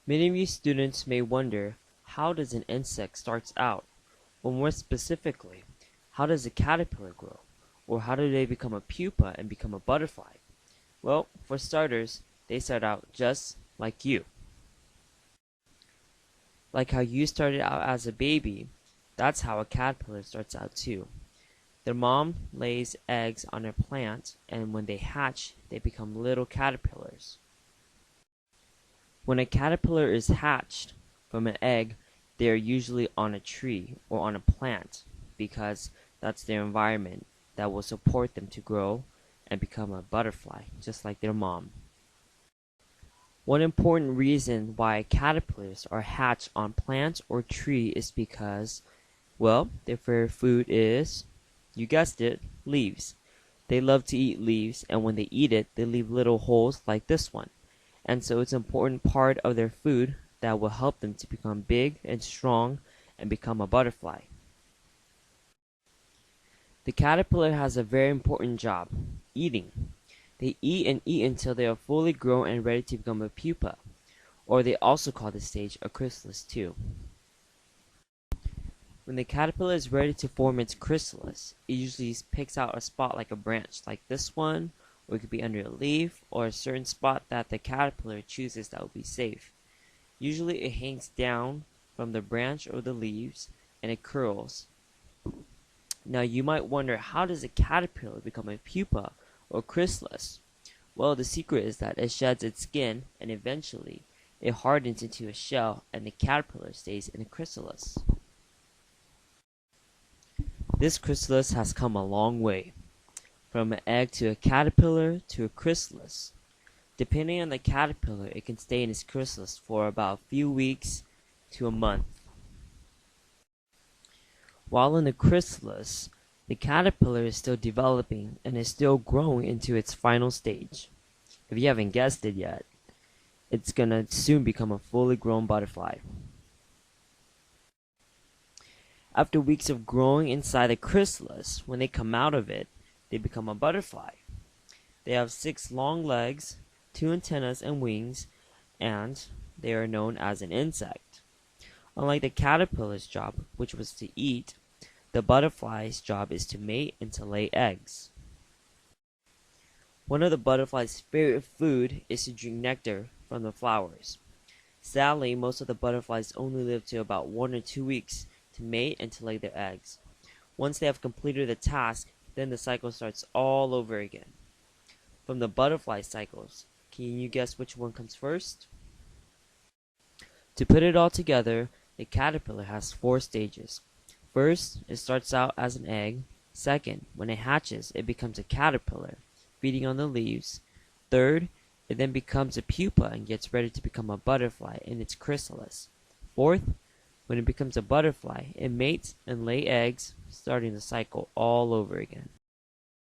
Many of you students may wonder, how does an insect start out? Or more specifically, how does a caterpillar grow? Or how do they become a pupa and become a butterfly? Well, for starters, they start out just like you. Like how you started out as a baby, that's how a caterpillar starts out too. Their mom lays eggs on a plant, and when they hatch, they become little caterpillars. When a caterpillar is hatched from an egg, they are usually on a tree or on a plant because that's their environment that will support them to grow and become a butterfly, just like their mom. One important reason why caterpillars are hatched on plants or tree is because, well, their favorite food is, you guessed it, leaves. They love to eat leaves, and when they eat it, they leave little holes like this one. And so it's an important part of their food that will help them to become big and strong and become a butterfly. The caterpillar has a very important job, eating. They eat and eat until they are fully grown and ready to become a pupa, or they also call this stage a chrysalis too. When the caterpillar is ready to form its chrysalis, it usually picks out a spot like a branch, like this one, or it could be under a leaf, or a certain spot that the caterpillar chooses that will be safe. Usually it hangs down from the branch or the leaves, and it curls. Now you might wonder, how does a caterpillar become a pupa or chrysalis? Well, the secret is that it sheds its skin, and eventually it hardens into a shell, and the caterpillar stays in a chrysalis. This chrysalis has come a long way, from an egg to a caterpillar to a chrysalis. Depending on the caterpillar, it can stay in its chrysalis for about a few weeks to a month. While in the chrysalis, the caterpillar is still developing and is still growing into its final stage. If you haven't guessed it yet, it's gonna soon become a fully grown butterfly. After weeks of growing inside the chrysalis, when they come out of it, they become a butterfly. They have 6 long legs, 2 antennas and wings, and they are known as an insect. Unlike the caterpillar's job, which was to eat, the butterfly's job is to mate and to lay eggs. One of the butterfly's favorite food is to drink nectar from the flowers. Sadly, most of the butterflies only live to about 1 or 2 weeks to mate and to lay their eggs. Once they have completed the task, then the cycle starts all over again. From the butterfly cycles, can you guess which one comes first? To put it all together, the caterpillar has 4 stages. First, it starts out as an egg. Second, when it hatches, it becomes a caterpillar, feeding on the leaves. Third, it then becomes a pupa and gets ready to become a butterfly in its chrysalis. Fourth, when it becomes a butterfly, it mates and lays eggs, starting the cycle all over again.